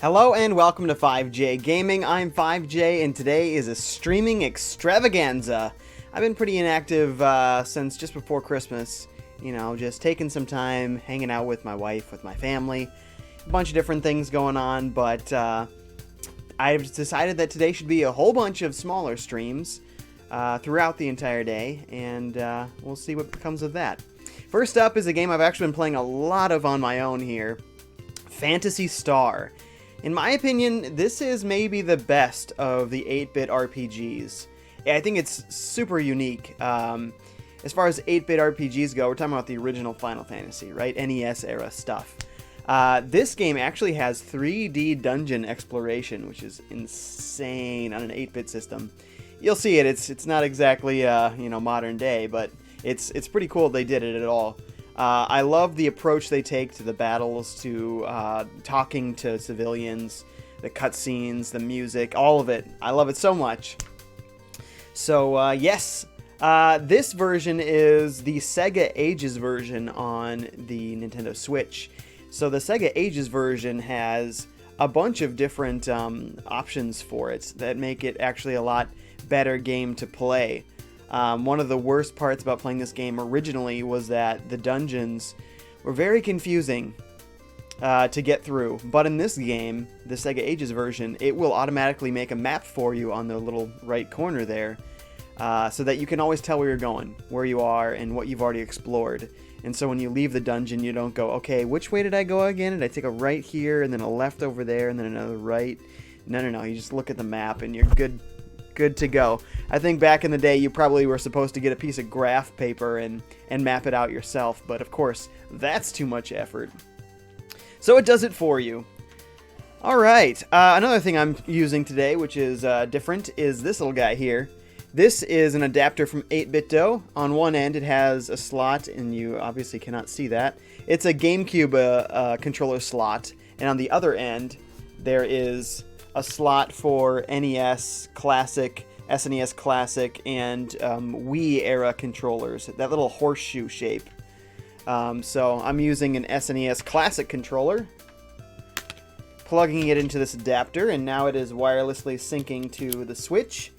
Hello and welcome to FiveJay Gaming. I'm FiveJay and today is a Streaming Extravaganza. I've been pretty inactive since just before Christmas. You know, just taking some time, hanging out with my wife, with my family. A bunch of different things going on, but I've decided that today should be a whole bunch of smaller streams throughout the entire day, and we'll see what comes of that. First up is a game I've actually been playing a lot of on my own here, Phantasy Star. In my opinion, this is maybe the best of the 8-bit RPGs. I think it's super unique. As far as 8-bit RPGs go, we're talking about the original Final Fantasy, right? NES era stuff. This game actually has 3D dungeon exploration, which is insane on an 8-bit system. You'll see it. It's not exactly modern day, but it's pretty cool they did it at all. I love the approach they take to the battles, to talking to civilians, the cutscenes, the music, all of it. I love it so much. So, yes, this version is the Sega Ages version on the Nintendo Switch. So the Sega Ages version has a bunch of different options for it that make it actually a lot better game to play. One of the worst parts about playing this game originally was that the dungeons were very confusing to get through. But in this game, the Sega Ages version, it will automatically make a map for you on the little right corner there, so that you can always tell where you're going, where you are, and what you've already explored. And so when you leave the dungeon, you don't go, okay, which way did I go again? Did I take a right here, and then a left over there, and then another right? No. You just look at the map, and you're good to go. I think back in the day you probably were supposed to get a piece of graph paper and map it out yourself, but of course that's too much effort. So it does it for you. Alright, another thing I'm using today, which is different, is this little guy here. This is an adapter from 8BitDo. On one end it has a slot, and you obviously cannot see that. It's a GameCube controller slot, and on the other end there is a slot for NES Classic, SNES Classic, and Wii era controllers. That little horseshoe shape. So I'm using an SNES Classic controller, plugging it into this adapter, and now it is wirelessly syncing to the Switch.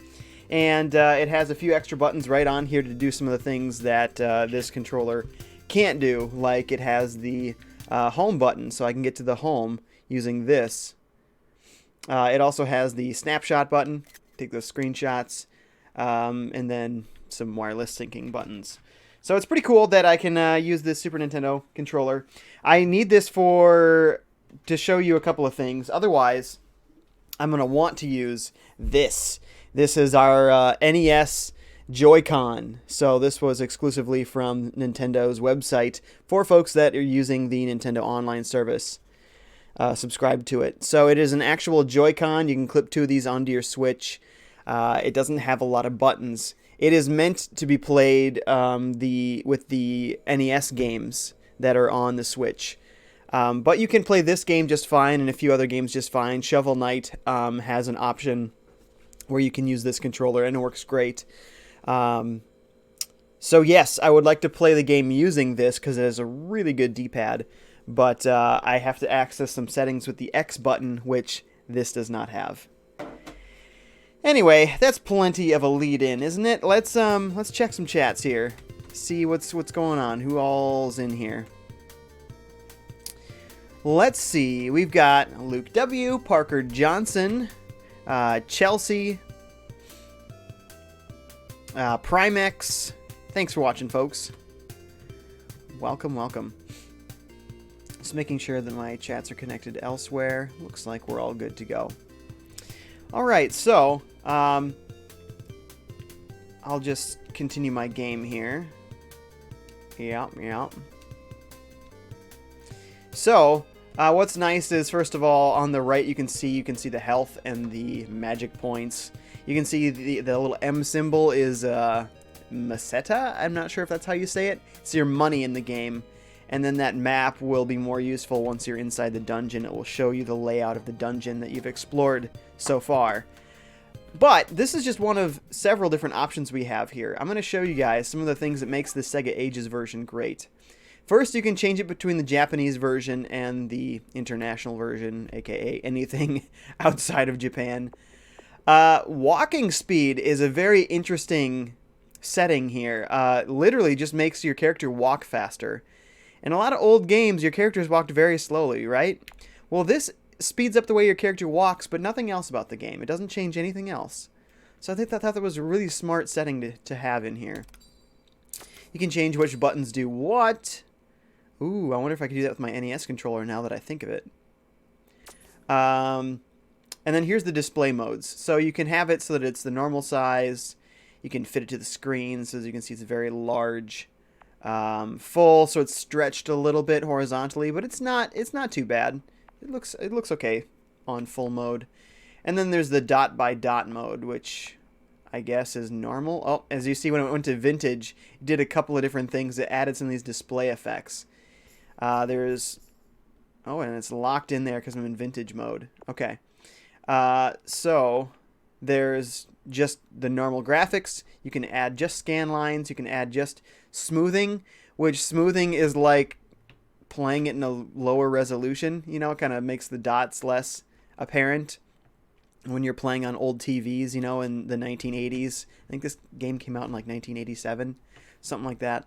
And it has a few extra buttons right on here to do some of the things that this controller can't do, like it has the home button, so I can get to the home using this. It also has the snapshot button, take those screenshots, and then some wireless syncing buttons. So it's pretty cool that I can use this Super Nintendo controller. I need this to show you a couple of things. Otherwise, I'm going to want to use this. This is our NES Joy-Con. So this was exclusively from Nintendo's website for folks that are using the Nintendo Online service. Subscribe to it. So it is an actual Joy-Con. You can clip two of these onto your Switch. It doesn't have a lot of buttons. It is meant to be played with the NES games that are on the Switch. But you can play this game just fine and a few other games just fine. Shovel Knight has an option where you can use this controller, and it works great. So yes, I would like to play the game using this because it has a really good D-pad. But I have to access some settings with the X button, which this does not have. Anyway, that's plenty of a lead-in, isn't it? Let's check some chats here. See what's going on. Who all's in here? Let's see. We've got Luke W, Parker Johnson, Chelsea, Primex. Thanks for watching, folks. Welcome. Just making sure that my chats are connected elsewhere. Looks like we're all good to go. Alright, so I'll just continue my game here. Yep. So, what's nice is, first of all, on the right you can see the health and the magic points. You can see the little M symbol is Meseta. I'm not sure if that's how you say it. It's your money in the game. And then that map will be more useful once you're inside the dungeon. It will show you the layout of the dungeon that you've explored so far. But this is just one of several different options we have here. I'm going to show you guys some of the things that makes the Sega Ages version great. First, you can change it between the Japanese version and the international version, aka anything outside of Japan. Walking speed is a very interesting setting here. Literally just makes your character walk faster. In a lot of old games, your characters walked very slowly, right? Well, this speeds up the way your character walks, but nothing else about the game. It doesn't change anything else. So I thought that was a really smart setting to have in here. You can change which buttons do what. Ooh, I wonder if I could do that with my NES controller now that I think of it. And then here's the display modes. So you can have it so that it's the normal size. You can fit it to the screen. So as you can see, it's very large. Full, so it's stretched a little bit horizontally, but it's not too bad. It looks okay on full mode. And then there's the dot by dot mode, which I guess is normal. Oh, as you see, when it went to vintage, it did a couple of different things. It added some of these display effects. And it's locked in there because I'm in vintage mode. Okay. So there's just the normal graphics. You can add just scan lines. You can add just smoothing, which smoothing is like playing it in a lower resolution. You know, it kind of makes the dots less apparent when you're playing on old TVs, you know, in the 1980s. I think this game came out in like 1987, something like that.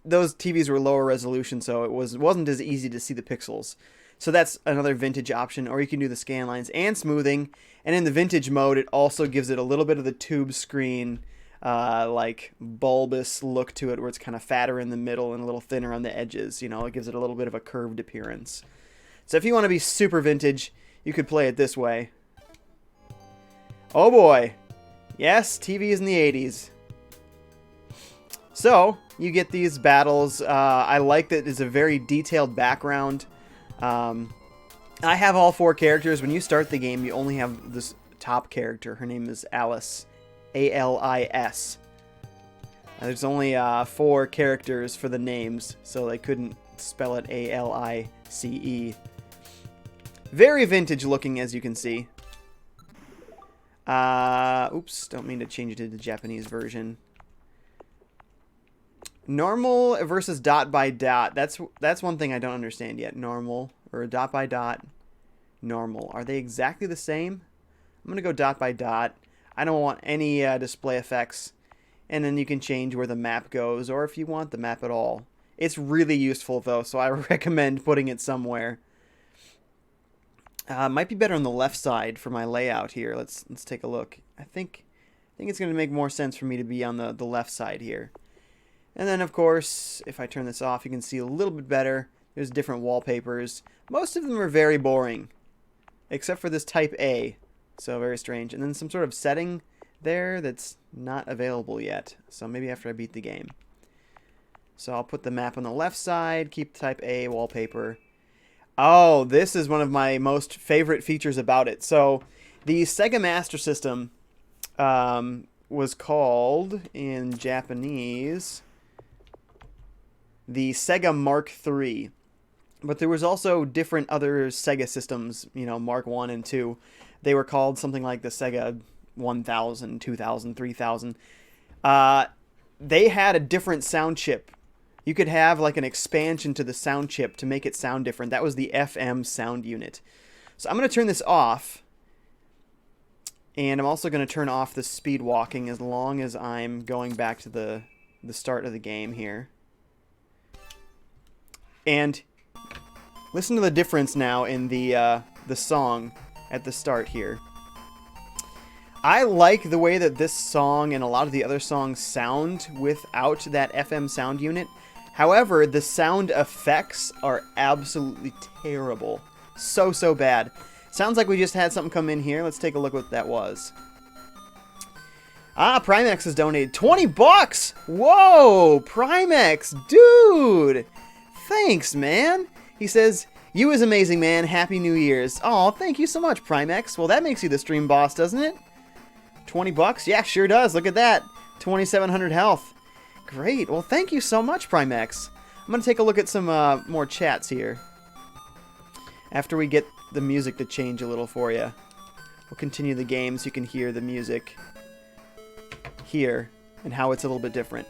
Those TVs were lower resolution, so it wasn't as easy to see the pixels. So that's another vintage option, or you can do the scan lines and smoothing. And in the vintage mode, it also gives it a little bit of the tube screen, like bulbous look to it, where it's kind of fatter in the middle and a little thinner on the edges. You know, it gives it a little bit of a curved appearance. So if you want to be super vintage, you could play it this way. Oh boy. Yes, TVs in the 80s. So you get these battles. I like that it's a very detailed background. I have all 4 characters. When you start the game, you only have this top character. Her name is Alice. A-L-I-S. There's only 4 characters for the names, so they couldn't spell it A-L-I-C-E. Very vintage looking, as you can see. Oops, don't mean to change it to the Japanese version. Normal versus dot by dot. That's one thing I don't understand yet. Normal or dot by dot. Normal. Are they exactly the same? I'm going to go dot by dot. I don't want any display effects. And then you can change where the map goes, or if you want the map at all. It's really useful, though, so I recommend putting it somewhere. Might be better on the left side for my layout here. Let's take a look. I think it's going to make more sense for me to be on the left side here. And then, of course, if I turn this off, you can see a little bit better. There's different wallpapers. Most of them are very boring, except for this type A. So very strange. And then some sort of setting there that's not available yet. So maybe after I beat the game. So I'll put the map on the left side, keep type A wallpaper. Oh, this is one of my most favorite features about it. So the Sega Master System was called in Japanese the Sega Mark III. But there was also different other Sega systems, you know, Mark 1 and 2. They were called something like the Sega 1000, 2000, 3000. They had a different sound chip. You could have like an expansion to the sound chip to make it sound different. That was the FM sound unit. So I'm going to turn this off. And I'm also going to turn off the speed walking as long as I'm going back to the start of the game here. And listen to the difference now in the song at the start here. I like the way that this song and a lot of the other songs sound without that FM sound unit. However, the sound effects are absolutely terrible. So bad. Sounds like we just had something come in here. Let's take a look what that was. Ah, Primex has donated $20! Whoa! Primex! Dude! Thanks, man! He says, "You is amazing, man. Happy New Year's." Oh, thank you so much, Primex. Well, that makes you the stream boss, doesn't it? $20? Yeah, sure does. Look at that. 2,700 health. Great. Well, thank you so much, Primex. I'm going to take a look at some more chats here. After we get the music to change a little for you. We'll continue the game so you can hear the music here and how it's a little bit different.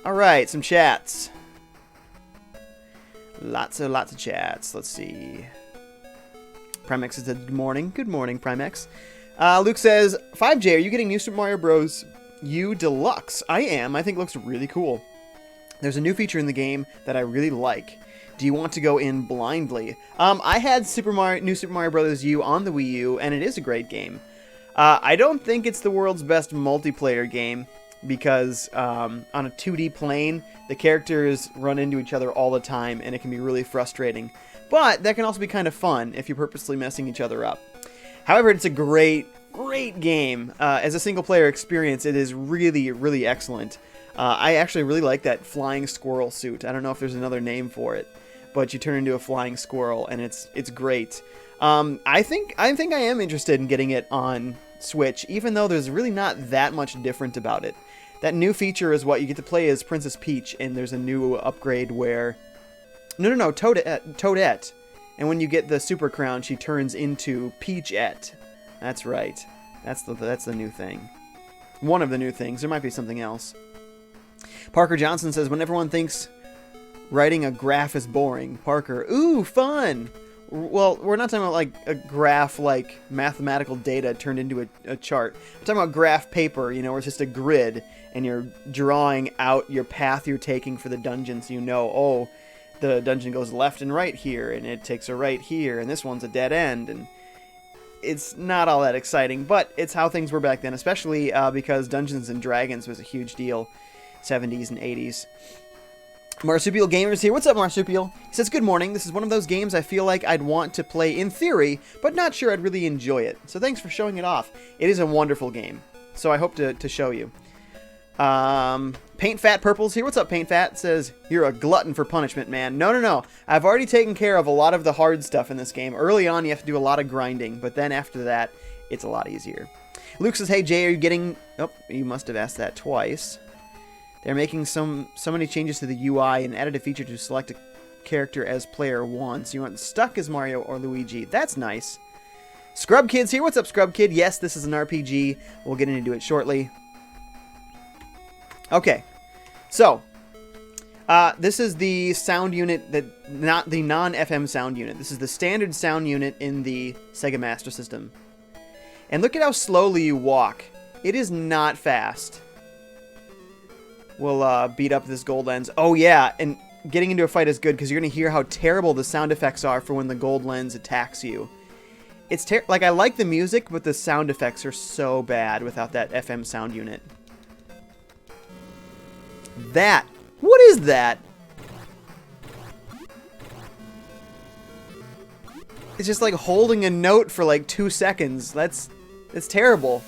Alright, some chats. Lots of chats. Let's see. Primex said good morning. Good morning, Primex. Luke says, FiveJay, are you getting New Super Mario Bros. U Deluxe? I am. I think it looks really cool. There's a new feature in the game that I really like. Do you want to go in blindly? I had New Super Mario Bros. U on the Wii U, and it is a great game. I don't think it's the world's best multiplayer game, because on a 2D plane, the characters run into each other all the time, and it can be really frustrating. But that can also be kind of fun if you're purposely messing each other up. However, it's a great game. As a single-player experience, it is really, really excellent. I actually really like that flying squirrel suit. I don't know if there's another name for it, but you turn into a flying squirrel, and it's great. I think I am interested in getting it on Switch, even though there's really not that much different about it. That new feature is what you get to play as Princess Peach, and there's a new upgrade where... No, Toadette. And when you get the Super Crown, she turns into Peachette. That's right. That's the new thing. One of the new things. There might be something else. Parker Johnson says, when everyone thinks writing a graph is boring. Parker, ooh, fun! Well, we're not talking about like a graph like mathematical data turned into a chart. I'm talking about graph paper, you know, where it's just a grid and you're drawing out your path you're taking for the dungeon, so you know, oh, the dungeon goes left and right here, and it takes a right here, and this one's a dead end, and it's not all that exciting, but it's how things were back then, especially because Dungeons and Dragons was a huge deal, 70s and 80s. Marsupial Gamers here. What's up, Marsupial? He says, good morning. This is one of those games I feel like I'd want to play in theory, but not sure I'd really enjoy it. So thanks for showing it off. It is a wonderful game, so I hope to show you. Paint Fat Purple's here. What's up, Paint Fat? Says, you're a glutton for punishment, man. No. I've already taken care of a lot of the hard stuff in this game. Early on, you have to do a lot of grinding, but then after that, it's a lot easier. Luke says, hey, Jay, are you getting... Oh, you must have asked that twice. They're making so many changes to the UI and added a feature to select a character as player one. So you want stuck as Mario or Luigi. That's nice. Scrub Kid's here. What's up, Scrub Kid? Yes, this is an RPG. We'll get into it shortly. Okay, so this is the sound unit that not the non-FM sound unit. This is the standard sound unit in the Sega Master System. And look at how slowly you walk. It is not fast. We'll beat up this gold lens. Oh yeah, and getting into a fight is good because you're gonna hear how terrible the sound effects are for when the gold lens attacks you. It's like, I like the music, but the sound effects are so bad without that FM sound unit. What is that? It's just like holding a note for like 2 seconds. That's terrible.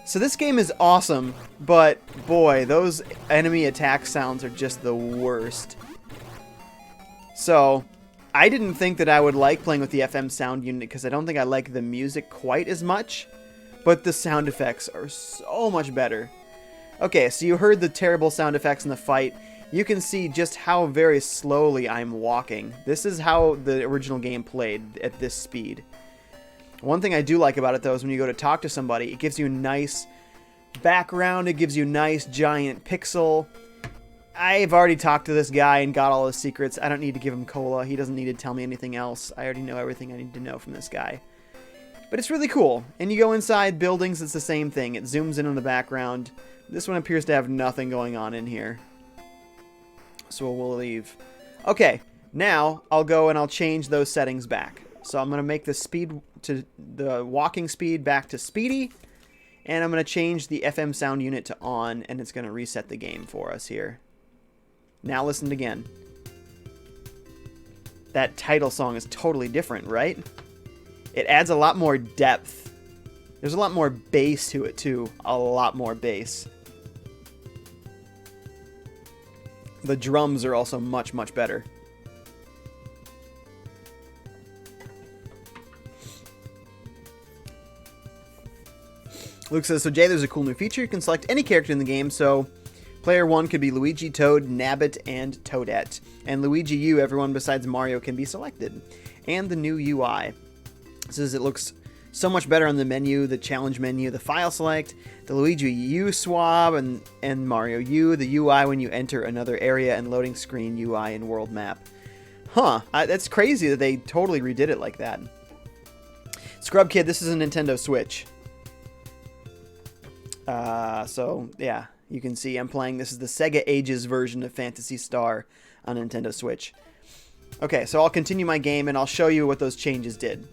So this game is awesome, but boy, those enemy attack sounds are just the worst. So I didn't think that I would like playing with the FM sound unit because I don't think I like the music quite as much, but the sound effects are so much better. Okay, so you heard the terrible sound effects in the fight. You can see just how very slowly I'm walking. This is how the original game played at this speed. One thing I do like about it, though, is when you go to talk to somebody, it gives you a nice background. It gives you a nice giant pixel. I've already talked to this guy and got all his secrets. I don't need to give him cola. He doesn't need to tell me anything else. I already know everything I need to know from this guy. But it's really cool. And you go inside buildings, it's the same thing. It zooms in on the background. This one appears to have nothing going on in here. So we'll leave. Okay, now I'll go and I'll change those settings back. So I'm going to make the walking speed back to speedy. And I'm going to change the FM sound unit to on, and it's going to reset the game for us here. Now listen again. That title song is totally different, right? It adds a lot more depth. There's a lot more bass to it, too. A lot more bass. The drums are also much, much better. Luke says, so Jay, there's a cool new feature. You can select any character in the game, so player 1 could be Luigi, Toad, Nabbit, and Toadette. And Luigi U, everyone besides Mario can be selected. And the new UI. It says it looks So much better on the menu, the challenge menu, the file select, the Luigi U swab, and Mario U, the UI when you enter another area, and loading screen UI and world map. Huh, that's crazy that they totally redid it like that. Scrub Kid, this is a Nintendo Switch. So, yeah, you can see I'm playing. This is the Sega Ages version of Phantasy Star on Nintendo Switch. Okay, so I'll continue my game, and I'll show you what those changes did.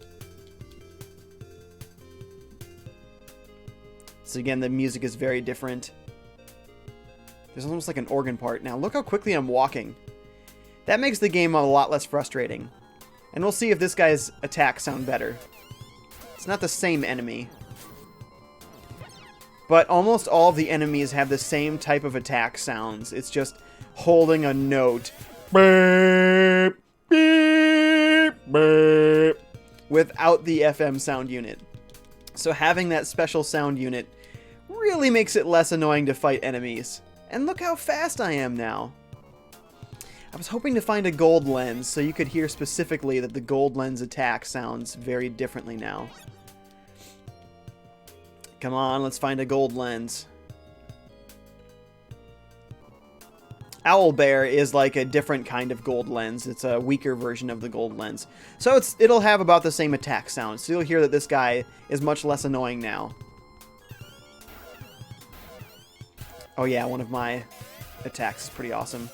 So again, the music is very different. There's almost like an organ part. Now, look how quickly I'm walking. That makes the game a lot less frustrating. And we'll see if this guy's attacks sound better. It's not the same enemy. But almost all of the enemies have the same type of attack sounds. It's just holding a note. Beep, beep, beep, without the FM sound unit. So having that special sound unit really makes it less annoying to fight enemies. And look how fast I am now. I was hoping to find a gold lens so you could hear specifically that the gold lens attack sounds very differently now. Come on, let's find a gold lens. Owlbear is like a different kind of gold lens. It's a weaker version of the gold lens. So it'll have about the same attack sound. So you'll hear that this guy is much less annoying now. Oh yeah, one of my attacks is pretty awesome.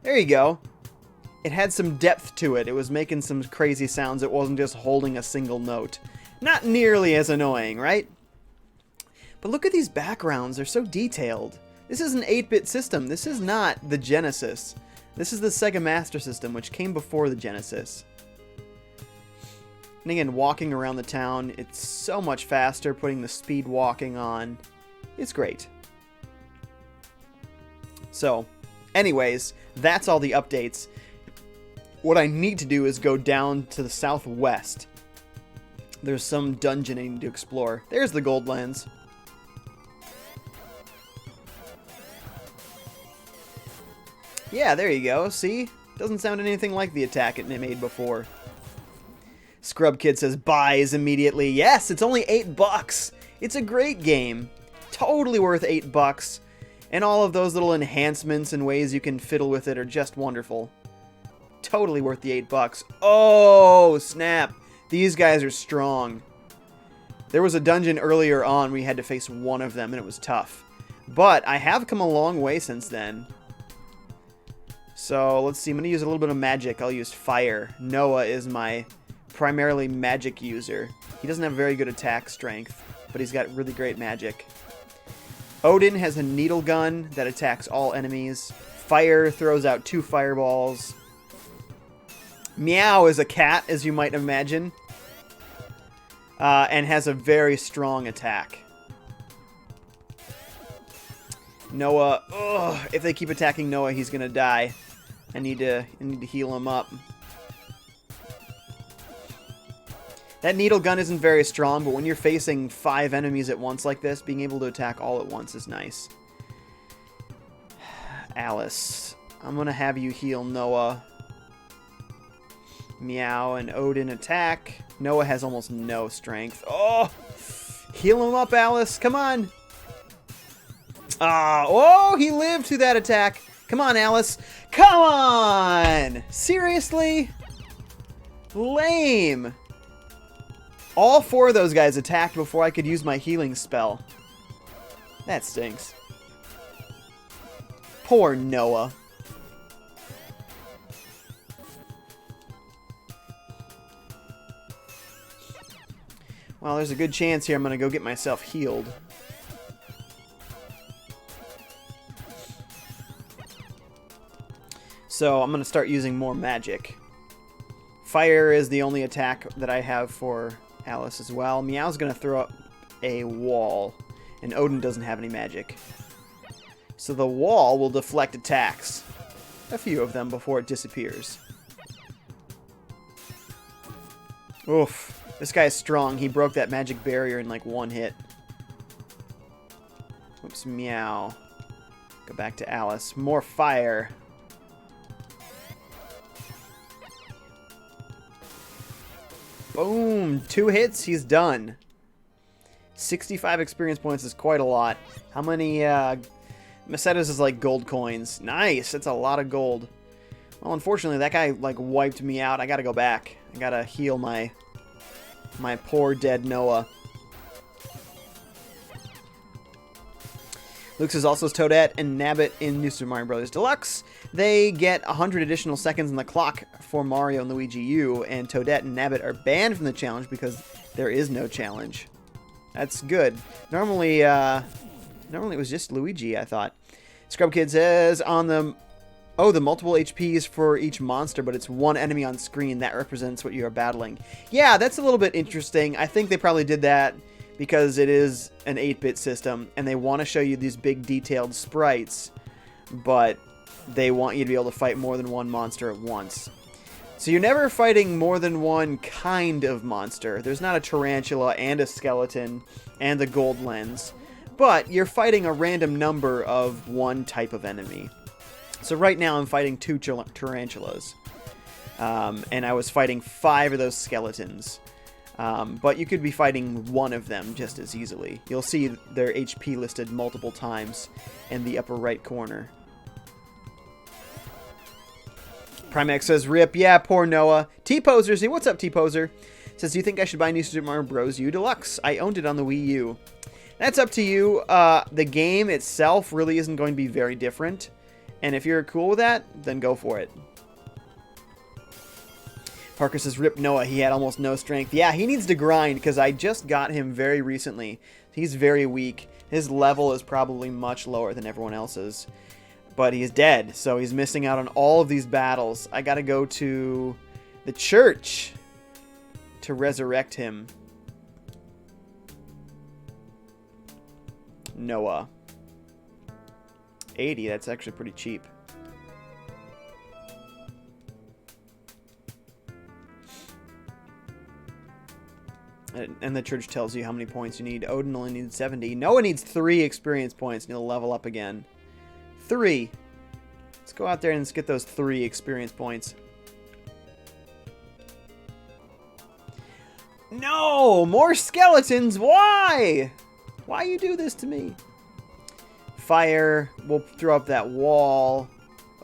There you go. It had some depth to it. It was making some crazy sounds. It wasn't just holding a single note. Not nearly as annoying, right? But look at these backgrounds. They're so detailed. This is an 8-bit system. This is not the Genesis. This is the Sega Master System, which came before the Genesis. And again, walking around the town, it's so much faster, putting the speed walking on. It's great. So, anyways, that's all the updates. What I need to do is go down to the southwest. There's some dungeon I need to explore. There's the gold lens. Yeah, there you go. See? Doesn't sound anything like the attack it made before. Scrub Kid says buys immediately. Yes, it's only $8. It's a great game. Totally worth $8. And all of those little enhancements and ways you can fiddle with it are just wonderful. Totally worth the $8. Oh, snap. These guys are strong. There was a dungeon earlier on where you had to face one of them and it was tough. But I have come a long way since then. So let's see, I'm going to use a little bit of magic. I'll use fire. Noah is my primarily magic user. He doesn't have very good attack strength, but he's got really great magic. Odin has a needle gun that attacks all enemies. Fire throws out 2 fireballs. Meow is a cat, as you might imagine, and has a very strong attack. Noah, ugh, if they keep attacking Noah, he's gonna die. I need to heal him up. That needle gun isn't very strong, but when you're facing 5 enemies at once like this, being able to attack all at once is nice. Alice, I'm gonna have you heal Noah. Meow and Odin attack. Noah has almost no strength. Oh! Heal him up, Alice. Come on. Oh, he lived through that attack. Come on, Alice. Come on! Seriously? Lame. All 4 of those guys attacked before I could use my healing spell. That stinks. Poor Noah. Well, there's a good chance here I'm going to go get myself healed. So I'm going to start using more magic. Fire is the only attack that I have for Alice as well. Meow's going to throw up a wall, and Odin doesn't have any magic. So the wall will deflect attacks. A few of them before it disappears. Oof. This guy's strong. He broke that magic barrier in like 1 hit. Oops, Meow. Go back to Alice. More fire. Boom. 2 hits, he's done. 65 experience points is quite a lot. How many Mesetas is like gold coins? Nice. That's a lot of gold. Well, unfortunately, that guy like wiped me out. I gotta go back. I gotta heal my poor dead Noah. Luke says also Toadette and Nabbit in New Super Mario Bros. Deluxe. They get 100 additional seconds on the clock for Mario and Luigi U, and Toadette and Nabbit are banned from the challenge because there is no challenge. That's good. Normally it was just Luigi, I thought. Scrub Kid says on the multiple HPs for each monster, but it's one enemy on screen that represents what you are battling. Yeah, that's a little bit interesting. I think they probably did that because it is an 8-bit system, and they want to show you these big detailed sprites, but they want you to be able to fight more than one monster at once. So you're never fighting more than one kind of monster. There's not a tarantula and a skeleton and a gold lens, but you're fighting a random number of one type of enemy. So right now I'm fighting 2 tarantulas, and I was fighting 5 of those skeletons. But you could be fighting one of them just as easily. You'll see their HP listed multiple times in the upper right corner. Primex says, "Rip, yeah, poor Noah." T-Poser, see, what's up, T-Poser? Says, "Do you think I should buy New Super Mario Bros. U Deluxe? I owned it on the Wii U." That's up to you. The game itself really isn't going to be very different. And if you're cool with that, then go for it. Parker says, "Rip Noah, he had almost no strength." Yeah, he needs to grind because I just got him very recently. He's very weak. His level is probably much lower than everyone else's. But he's dead, so he's missing out on all of these battles. I gotta go to the church to resurrect him. Noah. 80, that's actually pretty cheap. And the church tells you how many points you need. Odin only needs 70. Noah needs 3 experience points and he'll level up again. 3. Let's go out there and let's get those 3 experience points. No! More skeletons! Why? Why you do this to me? Fire. We'll throw up that wall.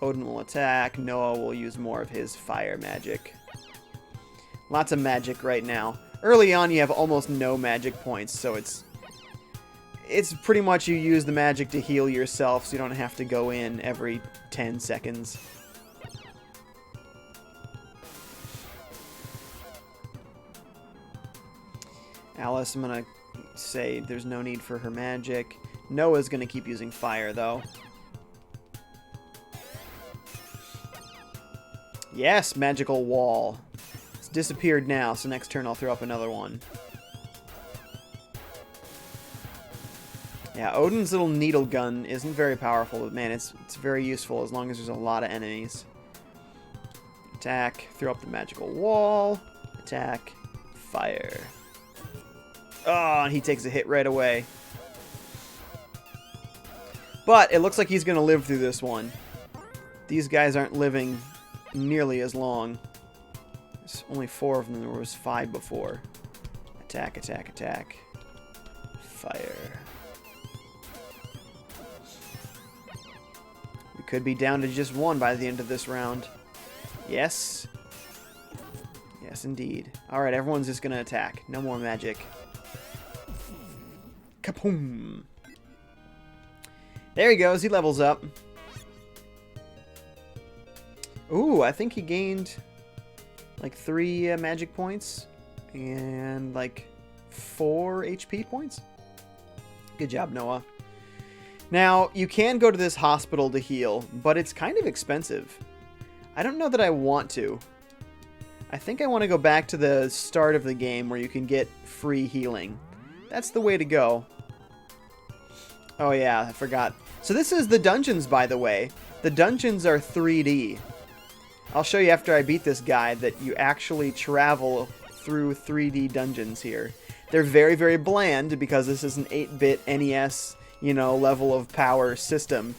Odin will attack. Noah will use more of his fire magic. Lots of magic right now. Early on, you have almost no magic points, so it's pretty much you use the magic to heal yourself, so you don't have to go in every 10 seconds. Alice, I'm going to say there's no need for her magic. Noah's going to keep using fire, though. Yes, magical wall. It's disappeared now, so next turn I'll throw up another one. Yeah, Odin's little needle gun isn't very powerful, but man, it's very useful as long as there's a lot of enemies. Attack, throw up the magical wall, attack, fire. Oh, and he takes a hit right away. But it looks like he's going to live through this one. These guys aren't living nearly as long. There's only 4 of them. There was 5 before. Attack, attack, attack. Fire. We could be down to just 1 by the end of this round. Yes. Yes, indeed. Alright, everyone's just going to attack. No more magic. Kapoom! There he goes. He levels up. Ooh, I think he gained like 3 magic points and like 4 HP points. Good job, Noah. Now, you can go to this hospital to heal, but it's kind of expensive. I don't know that I want to. I think I want to go back to the start of the game where you can get free healing. That's the way to go. Oh yeah, I forgot. So this is the dungeons, by the way. The dungeons are 3D. I'll show you after I beat this guy that you actually travel through 3D dungeons here. They're very, very bland because this is an 8-bit NES, you know, level of power system.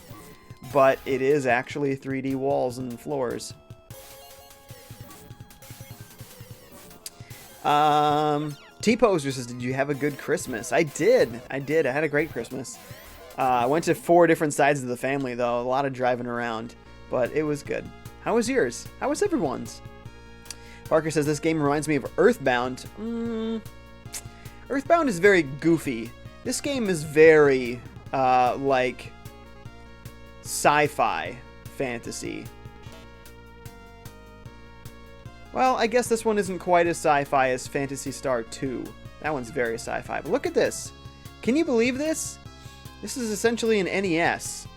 But it is actually 3D walls and floors. T-Poser says, did you have a good Christmas? I did. I had a great Christmas. I went to 4 different sides of the family, though. A lot of driving around, but it was good. How was yours? How was everyone's? Parker says, this game reminds me of Earthbound. Earthbound is very goofy. This game is very, like, sci-fi fantasy. Well, I guess this one isn't quite as sci-fi as Phantasy Star 2. That one's very sci-fi. But look at this. Can you believe this? This is essentially an NES.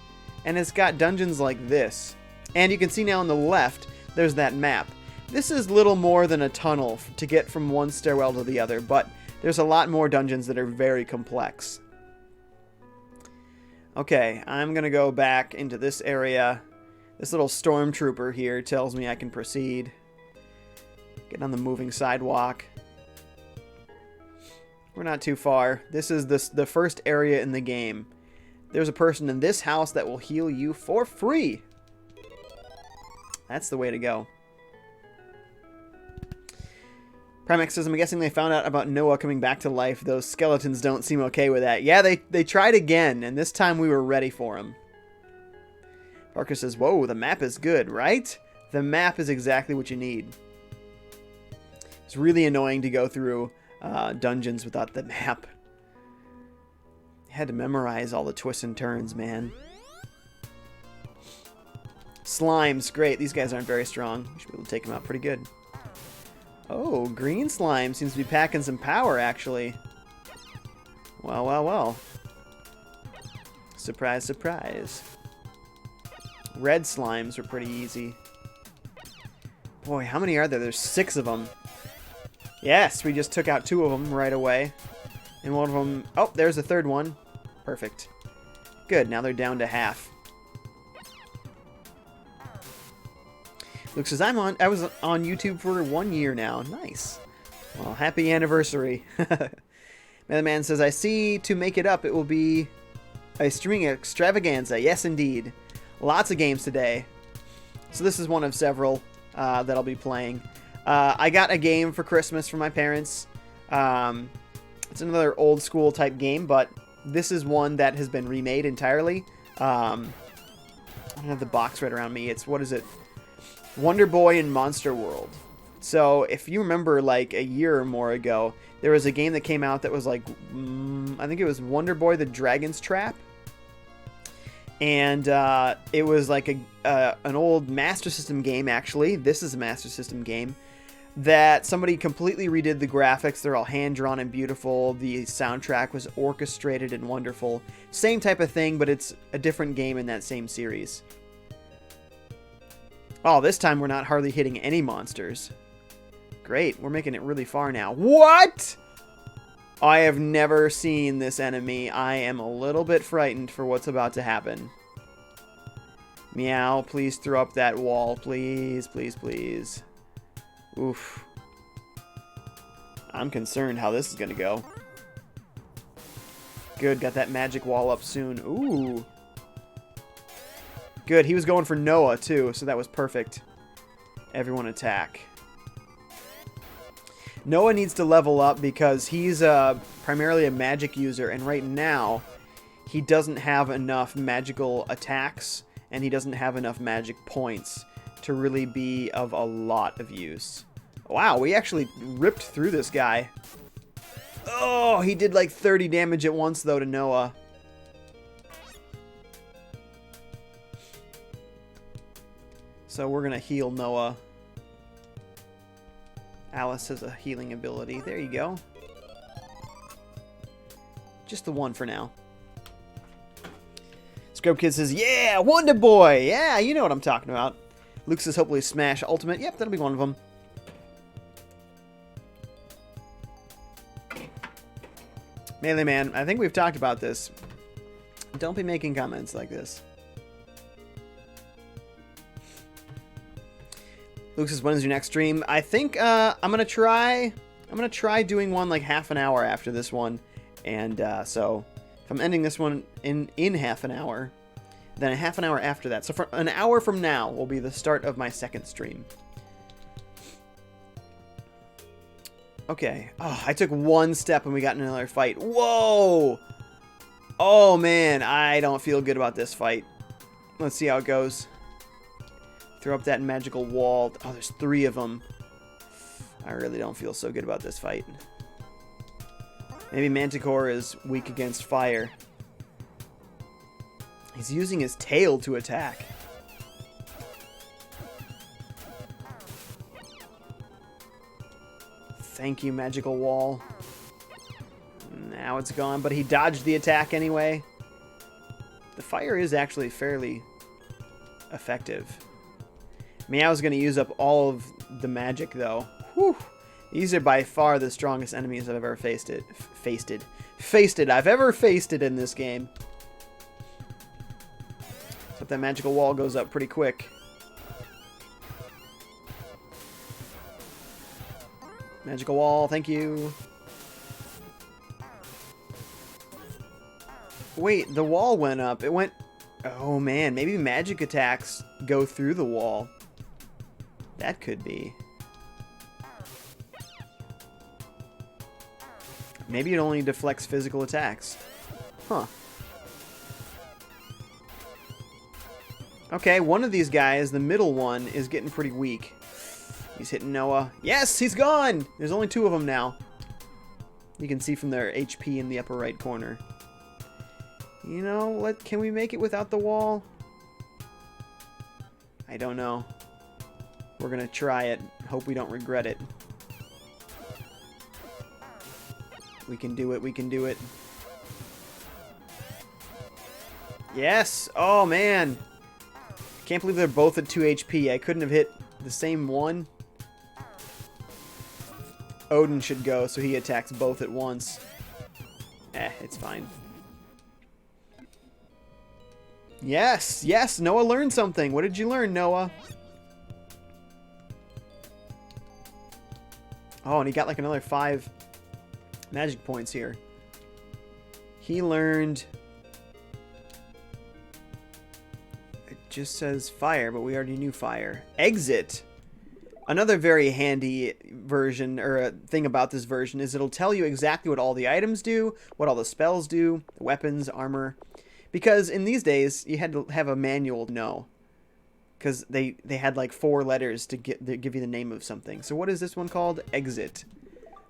And it's got dungeons like this. And you can see now on the left, there's that map. This is little more than a tunnel to get from one stairwell to the other, but there's a lot more dungeons that are very complex. Okay, I'm going to go back into this area. This little stormtrooper here tells me I can proceed. Get on the moving sidewalk. We're not too far. This is the first area in the game. There's a person in this house that will heal you for free. That's the way to go. Primex says, I'm guessing they found out about Noah coming back to life. Those skeletons don't seem okay with that. Yeah, they tried again, and this time we were ready for him. Parker says, whoa, the map is good, right? The map is exactly what you need. It's really annoying to go through dungeons without the map. I had to memorize all the twists and turns, man. Slimes, great. These guys aren't very strong. We should be able to take them out pretty good. Oh, green slime seems to be packing some power, actually. Well, well, well. Surprise, surprise. Red slimes are pretty easy. Boy, how many are there? There's 6 of them. Yes, we just took out 2 of them right away. And one of them... Oh, there's the third one. Perfect. Good, now they're down to half. Luke says, I was on YouTube for 1 year now. Nice. Well, happy anniversary. Man says, I see to make it up, it will be a streaming extravaganza. Yes, indeed. Lots of games today. So this is one of several that I'll be playing. I got a game for Christmas from my parents. It's another old school type game, but this is one that has been remade entirely. I don't have the box right around me. It's, what is it? Wonder Boy in Monster World. So if you remember, like a year or more ago, there was a game that came out that was like, I think it was Wonder Boy the Dragon's Trap. And it was like an old Master System game, actually. This is a Master System game that somebody completely redid the graphics. They're all hand-drawn and beautiful. The soundtrack was orchestrated and wonderful. Same type of thing, but it's a different game in that same series. Oh, this time we're not hardly hitting any monsters. Great, we're making it really far now. What? I have never seen this enemy. I am a little bit frightened for what's about to happen. Meow, please throw up that wall. Please, please, please. Oof. I'm concerned how this is going to go. Good, got that magic wall up soon. Ooh. Good, he was going for Noah too, so that was perfect. Everyone attack. Noah needs to level up because he's primarily a magic user, and right now he doesn't have enough magical attacks, and he doesn't have enough magic points to really be of a lot of use. Wow, we actually ripped through this guy. Oh, he did like 30 damage at once though to Noah. So we're going to heal Noah. Alice has a healing ability. There you go. Just the one for now. Scrub Kid says, yeah, Wonder Boy. Yeah, you know what I'm talking about. Luke says, hopefully Smash Ultimate. Yep, that'll be one of them. Melee Man, I think we've talked about this. Don't be making comments like this. Luke says, when is your next stream? I think I'm gonna try doing one like half an hour after this one, and so if I'm ending this one in half an hour, then a half an hour after that. So for an hour from now will be the start of my second stream. Okay. Oh, I took one step and we got in another fight. Whoa! Oh, man. I don't feel good about this fight. Let's see how it goes. Throw up that magical wall. Oh, there's 3 of them. I really don't feel so good about this fight. Maybe Manticore is weak against fire. He's using his tail to attack. Thank you, magical wall. Now it's gone, but he dodged the attack anyway. The fire is actually fairly effective. Meow's going to use up all of the magic, though. Whew. These are by far the strongest enemies I've ever faced it. I've ever faced it in this game. Except that magical wall goes up pretty quick. Magical wall, thank you. Wait, the wall went up. It went... Oh, man. Maybe magic attacks go through the wall. That could be. Maybe it only deflects physical attacks. Huh. Okay, one of these guys, the middle one, is getting pretty weak. He's hitting Noah. Yes, he's gone! There's only 2 of them now. You can see from their HP in the upper right corner. You know, can we make it without the wall? I don't know. We're gonna try it. Hope we don't regret it. We can do it, we can do it. Yes! Oh, man! Can't believe they're both at 2 HP. I couldn't have hit the same one. Odin should go, so he attacks both at once. It's fine. Yes! Yes! Noah learned something! What did you learn, Noah? Oh, and he got like another 5 magic points here. He learned... It just says fire, but we already knew fire. Exit! Another very handy version, or a thing about this version, is it'll tell you exactly what all the items do, what all the spells do, weapons, armor. Because in these days, you had to have a manual to know. Because they had like 4 letters to give you the name of something. So what is this one called? Exit.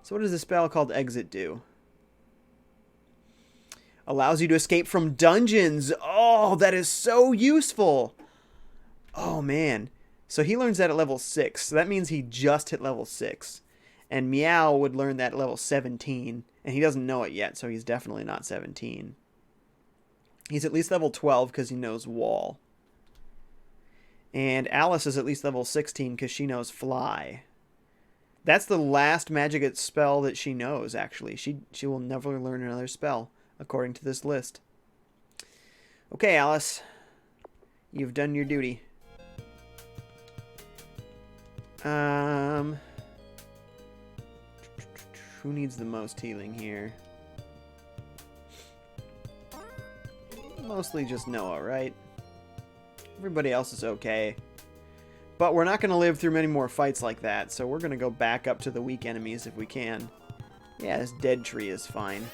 So what does the spell called Exit do? Allows you to escape from dungeons. Oh, that is so useful. Oh, man. So he learns that at level 6. So that means he just hit level 6. And Meow would learn that at level 17. And he doesn't know it yet, so he's definitely not 17. He's at least level 12 because he knows wall. And Alice is at least level 16 because she knows fly. That's the last magic spell that she knows, actually. She will never learn another spell, according to this list. Okay, Alice. You've done your duty. Who needs the most healing here? Mostly just Noah, right? Everybody else is okay. But we're not going to live through many more fights like that, so we're going to go back up to the weak enemies if we can. Yeah, this dead tree is fine.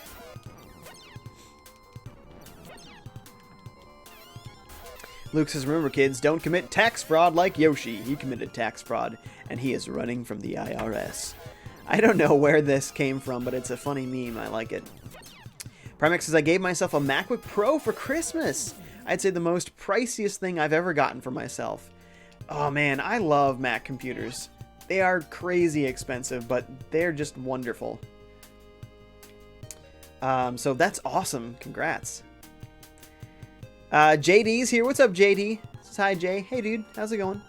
Luke says, remember kids, don't commit tax fraud like Yoshi. He committed tax fraud, and he is running from the IRS. I don't know where this came from, but it's a funny meme. I like it. Primex says, I gave myself a MacBook Pro for Christmas. I'd say the most priciest thing I've ever gotten for myself. Oh man, I love Mac computers. They are crazy expensive, but they're just wonderful. So that's awesome. Congrats. JD's here. What's up, JD? Says, hi, Jay. Hey, dude. How's it going?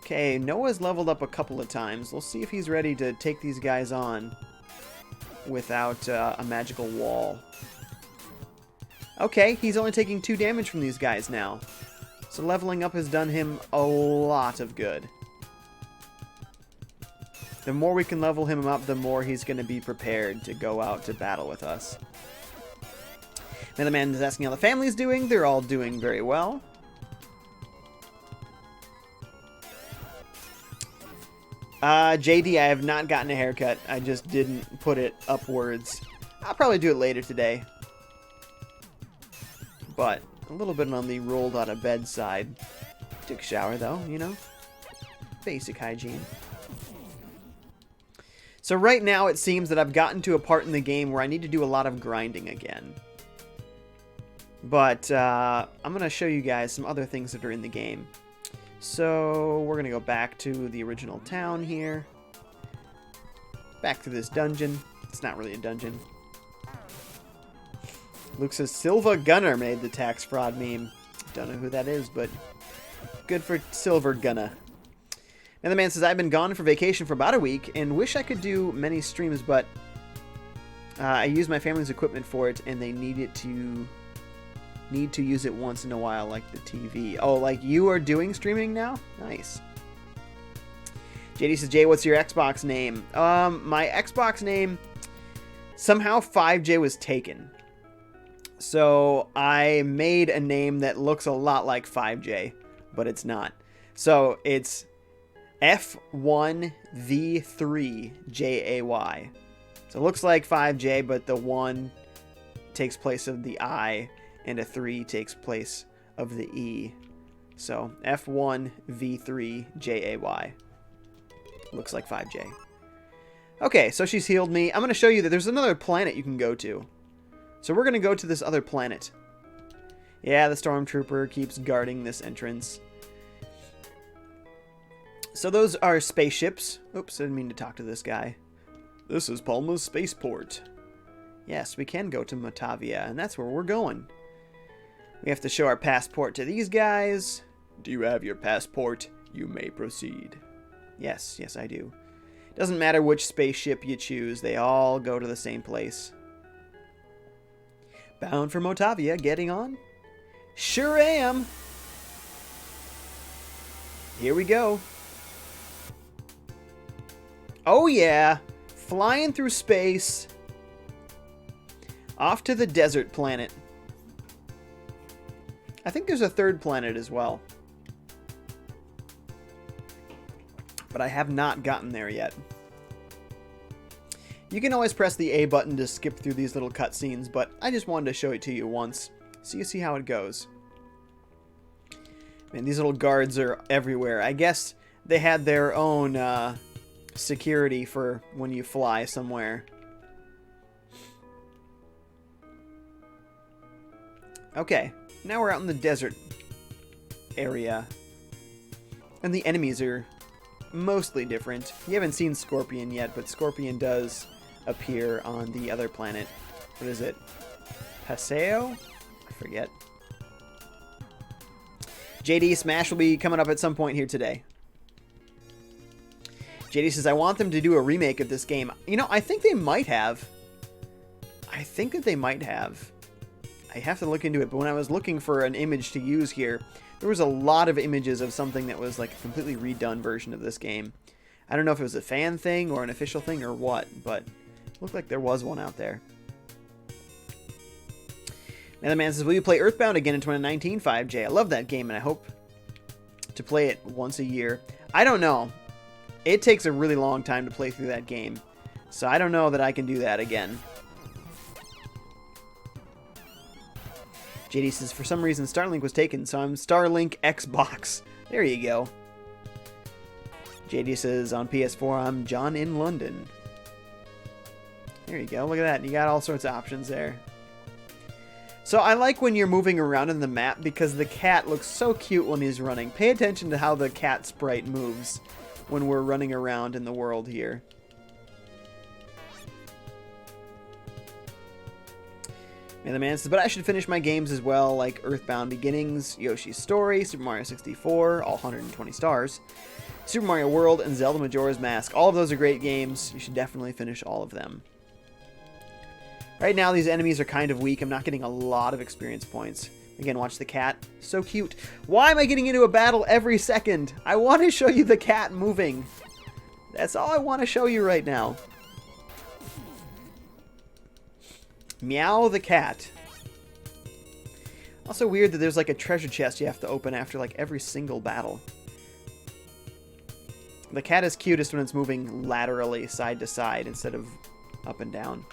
Okay, Noah's leveled up a couple of times. We'll see if he's ready to take these guys on without a magical wall. Okay, he's only taking 2 damage from these guys now. So leveling up has done him a lot of good. The more we can level him up, the more he's going to be prepared to go out to battle with us. Another man is asking how the family's doing. They're all doing very well. JD, I have not gotten a haircut. I just didn't put it upwards. I'll probably do it later today. But a little bit on the rolled out of bed side. Took a shower though, you know. Basic hygiene. So right now it seems that I've gotten to a part in the game where I need to do a lot of grinding again. But I'm going to show you guys some other things that are in the game. So we're going to go back to the original town here. Back to this dungeon. It's not really a dungeon. Luke says Silva Gunner made the tax fraud meme. Don't know who that is, but good for Silver Gunner. And the man says, I've been gone for vacation for about a week and wish I could do many streams, but I use my family's equipment for it and they need to use it once in a while, like the TV. Oh, like you are doing streaming now? Nice. JD says, Jay, what's your Xbox name? My Xbox name, somehow FiveJay was taken. So I made a name that looks a lot like FiveJay, but it's not. So it's F1V3JAY. So it looks like FiveJay, but the 1 takes place of the I, and a 3 takes place of the E. So F1V3JAY. Looks like FiveJay. Okay, so she's healed me. I'm going to show you that there's another planet you can go to. So we're going to go to this other planet. Yeah, the stormtrooper keeps guarding this entrance. So those are spaceships. Oops, I didn't mean to talk to this guy. This is Palma's spaceport. Yes, we can go to Motavia, and that's where we're going. We have to show our passport to these guys. Do you have your passport? You may proceed. Yes, yes I do. Doesn't matter which spaceship you choose, they all go to the same place. Bound for Motavia, getting on? Sure am! Here we go. Oh yeah! Flying through space. Off to the desert planet. I think there's a third planet as well. But I have not gotten there yet. You can always press the A button to skip through these little cutscenes, but I just wanted to show it to you once, so you see how it goes. Man, these little guards are everywhere. I guess they had their own security for when you fly somewhere. Okay, now we're out in the desert area. And the enemies are mostly different. You haven't seen Scorpion yet, but Scorpion does appear on the other planet. What is it? Paseo? I forget. JD Smash will be coming up at some point here today. JD says, I want them to do a remake of this game. You know, I think they might have. I think that they might have. I have to look into it, but when I was looking for an image to use here, there was a lot of images of something that was like a completely redone version of this game. I don't know if it was a fan thing or an official thing or what, but it looked like there was one out there. Another man says, will you play Earthbound again in 2019, FiveJay? I love that game, and I hope to play it once a year. I don't know. It takes a really long time to play through that game, so I don't know that I can do that again. JD says, for some reason Starlink was taken, so I'm Starlink Xbox. There you go. JD says, on PS4, I'm John in London. There you go. Look at that. You got all sorts of options there. So I like when you're moving around in the map because the cat looks so cute when he's running. Pay attention to how the cat sprite moves when we're running around in the world here. And the man says, but I should finish my games as well, like Earthbound Beginnings, Yoshi's Story, Super Mario 64, all 120 stars, Super Mario World, and Zelda Majora's Mask. All of those are great games. You should definitely finish all of them. Right now, these enemies are kind of weak. I'm not getting a lot of experience points. Again, watch the cat. So cute. Why am I getting into a battle every second? I want to show you the cat moving. That's all I want to show you right now. Meow the cat. Also weird that there's like a treasure chest you have to open after like every single battle. The cat is cutest when it's moving laterally, side to side, instead of up and down.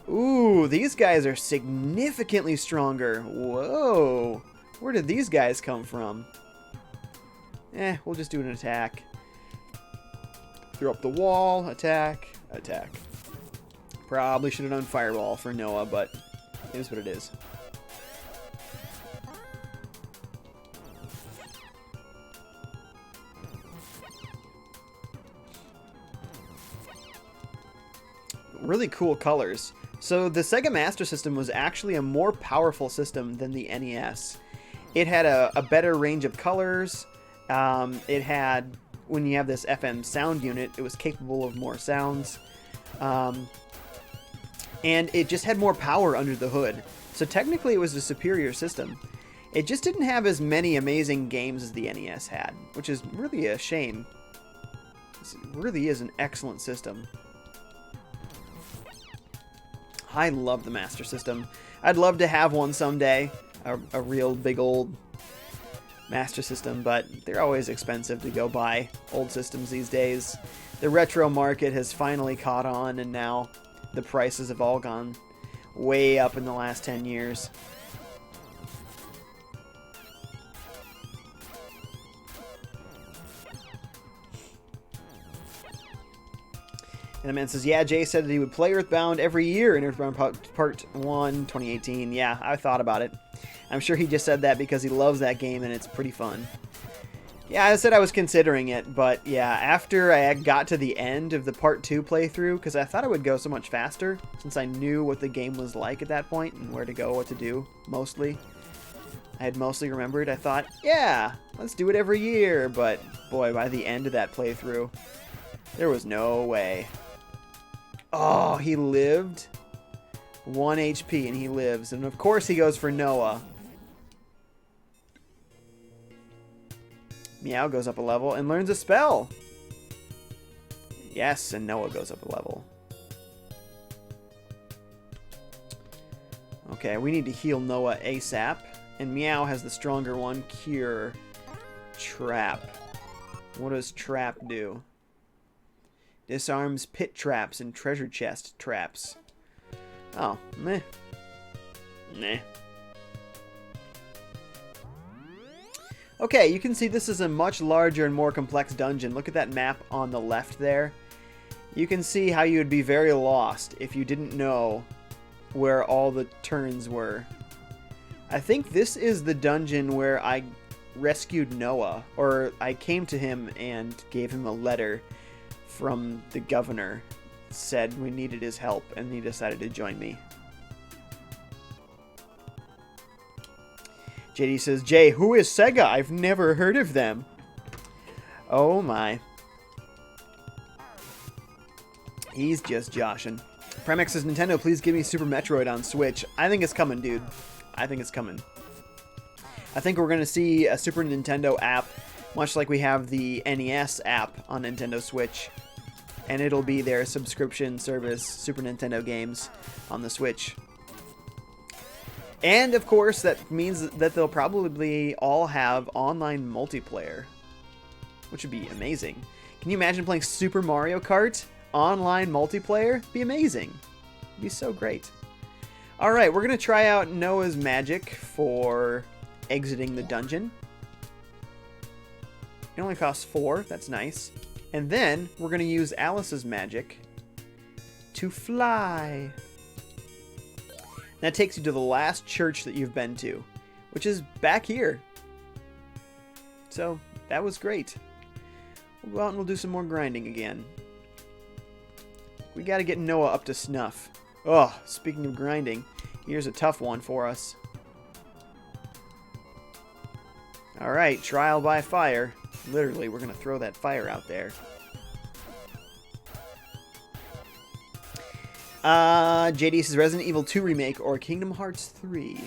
Ooh, these guys are significantly stronger. Whoa. Where did these guys come from? We'll just do an attack. Throw up the wall, attack, attack. Probably should have done fireball for Noah, but it is what it is. Really cool colors. So the Sega Master System was actually a more powerful system than the NES. It had a better range of colors. It had, when you have this FM sound unit, it was capable of more sounds. And it just had more power under the hood. So technically it was a superior system. It just didn't have as many amazing games as the NES had, which is really a shame. It really is an excellent system. I love the Master System. I'd love to have one someday, a real big old Master System, but they're always expensive to go buy old systems these days. The retro market has finally caught on, and now the prices have all gone way up in the last 10 years. And the man says, yeah, Jay said that he would play Earthbound every year in Earthbound Part 1, 2018. Yeah, I thought about it. I'm sure he just said that because he loves that game and it's pretty fun. Yeah, I said I was considering it, but yeah, after I got to the end of the Part 2 playthrough, because I thought it would go so much faster, since I knew what the game was like at that point and where to go, what to do, mostly. I had mostly remembered. I thought, yeah, let's do it every year, but boy, by the end of that playthrough, there was no way. Oh, he lived. 1 HP and he lives. And of course he goes for Noah. Meow goes up a level and learns a spell. Yes, and Noah goes up a level. Okay, we need to heal Noah ASAP. And Meow has the stronger one, Cure. Trap. What does Trap do? Disarms pit traps and treasure chest traps. Oh, meh. Meh. Okay, you can see this is a much larger and more complex dungeon. Look at that map on the left there. You can see how you would be very lost if you didn't know where all the turns were. I think this is the dungeon where I rescued Noah, or I came to him and gave him a letter from the governor. Said we needed his help, and he decided to join me. JD says, Jay, who is Sega? I've never heard of them. Oh my. He's just joshing. Premex says, Nintendo, please give me Super Metroid on Switch. I think it's coming, dude. I think it's coming. I think we're going to see a Super Nintendo app, much like we have the NES app on Nintendo Switch. And it'll be their subscription service, Super Nintendo games, on the Switch. And, of course, that means that they'll probably all have online multiplayer, which would be amazing. Can you imagine playing Super Mario Kart online multiplayer? It'd be amazing. It'd be so great. All right, we're going to try out Noah's magic for exiting the dungeon. It only costs 4. That's nice. And then we're going to use Alice's magic to fly. That takes you to the last church that you've been to, which is back here. So that was great. We'll go out and we'll do some more grinding again. We got to get Noah up to snuff. Oh, speaking of grinding, here's a tough one for us. All right, trial by fire. Literally, we're going to throw that fire out there. JD says Resident Evil 2 Remake or Kingdom Hearts 3.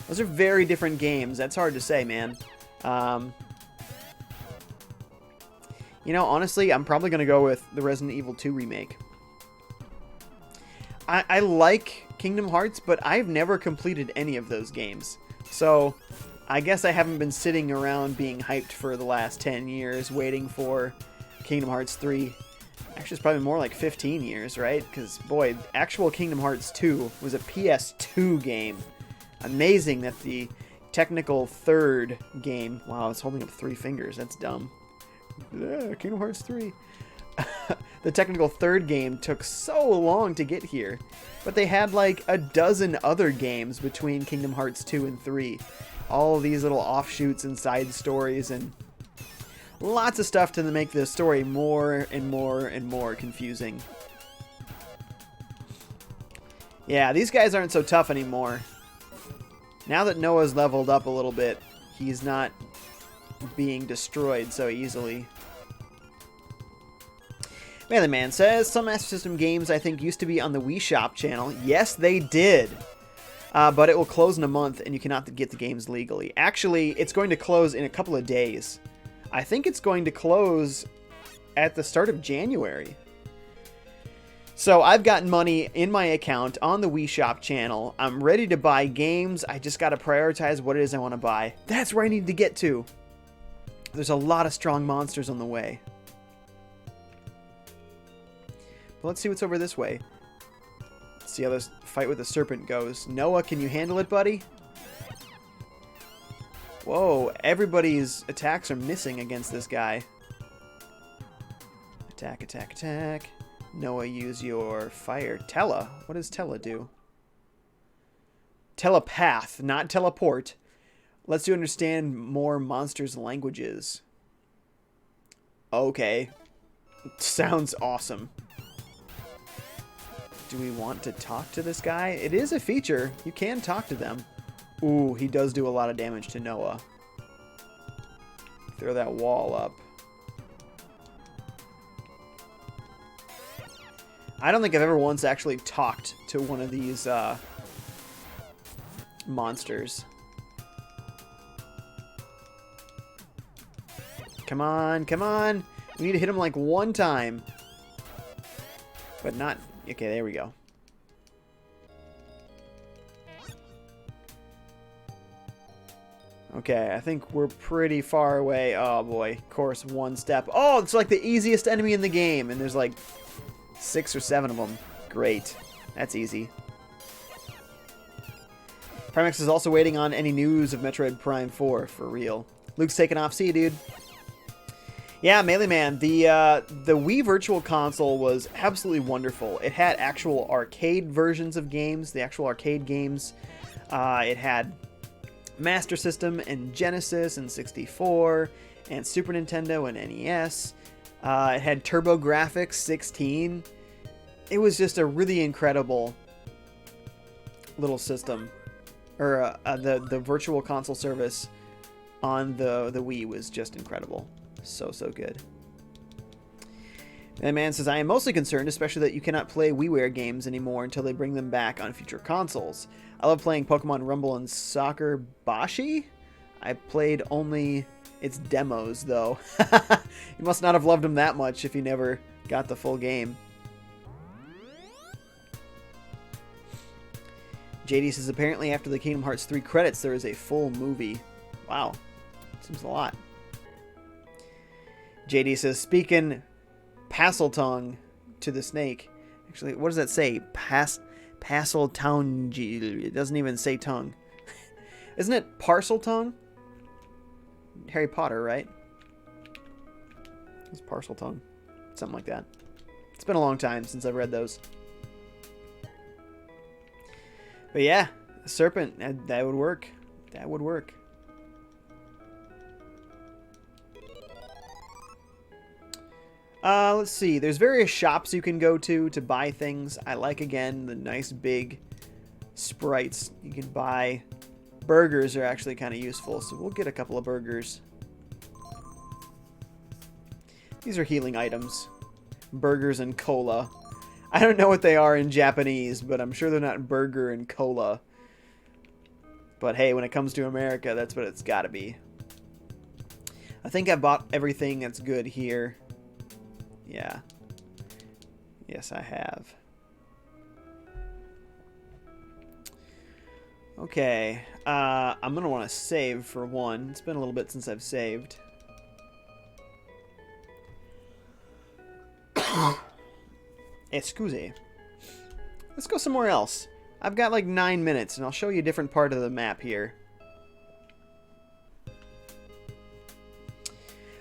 Those are very different games. That's hard to say, man. You know, honestly, I'm probably going to go with the Resident Evil 2 Remake. I like Kingdom Hearts, but I've never completed any of those games. So I guess I haven't been sitting around being hyped for the last 10 years waiting for Kingdom Hearts 3. Actually, it's probably more like 15 years, right? Because, boy, actual Kingdom Hearts 2 was a PS2 game. Amazing that the technical third game... Wow, it's holding up 3 fingers. That's dumb. Yeah, Kingdom Hearts 3. The technical third game took so long to get here. But they had like a dozen other games between Kingdom Hearts 2 and 3. All these little offshoots and side stories and lots of stuff to make the story more and more and more confusing. Yeah, these guys aren't so tough anymore. Now that Noah's leveled up a little bit, he's not being destroyed so easily. Manly Man says, some Master System games I think used to be on the Wii Shop channel. Yes, they did. But it will close in a month and you cannot get the games legally. Actually, it's going to close in a couple of days. I think it's going to close at the start of January. So I've gotten money in my account on the Wii Shop channel. I'm ready to buy games. I just got to prioritize what it is I want to buy. That's where I need to get to. There's a lot of strong monsters on the way. But let's see what's over this way. Let's see how this fight with the serpent goes. Noah, can you handle it, buddy? Whoa, everybody's attacks are missing against this guy. Attack, attack, attack. Noah, use your fire. Tele. What does Tele do? Telepath, not teleport. Lets you understand more monsters' languages. Okay. Sounds awesome. Do we want to talk to this guy? It is a feature. You can talk to them. Ooh, he does do a lot of damage to Noah. Throw that wall up. I don't think I've ever once actually talked to one of these monsters. Come on, come on. We need to hit him like one time. But not... Okay, there we go. Okay, I think we're pretty far away. Oh boy, course one step. Oh, it's like the easiest enemy in the game, and there's like 6 or 7 of them. Great. That's easy. Primex is also waiting on any news of Metroid Prime 4, for real. Luke's taking off. See you, dude. Yeah, Melee Man, the Wii Virtual Console was absolutely wonderful. It had actual arcade versions of games, the actual arcade games. It had Master System and Genesis and 64 and Super Nintendo and NES. It had TurboGrafx 16. It was just a really incredible little system. Or the Virtual Console service on the Wii was just incredible. So good. And man says, I am mostly concerned, especially that you cannot play WiiWare games anymore until they bring them back on future consoles. I love playing Pokemon Rumble and Soccer Bashi. I played only its demos, though. You must not have loved them that much if you never got the full game. JD says, apparently after the Kingdom Hearts 3 credits, there is a full movie. Wow. Seems a lot. JD says, speaking Passeltongue to the snake. Actually, what does that say? Passeltongue. It doesn't even say tongue. Isn't it Parseltongue? Harry Potter, right? It's Parseltongue. Something like that. It's been a long time since I've read those. But yeah, a serpent, that would work. That would work. Let's see. There's various shops you can go to buy things. I like, again, the nice big sprites. You can buy... Burgers are actually kind of useful, so we'll get a couple of burgers. These are healing items. Burgers and cola. I don't know what they are in Japanese, but I'm sure they're not burger and cola. But hey, when it comes to America, that's what it's got to be. I think I bought everything that's good here. Yeah. Yes, I have. Okay. I'm going to want to save for one. It's been a little bit since I've saved. Excuse. Let's go somewhere else. I've got like 9 minutes, and I'll show you a different part of the map here.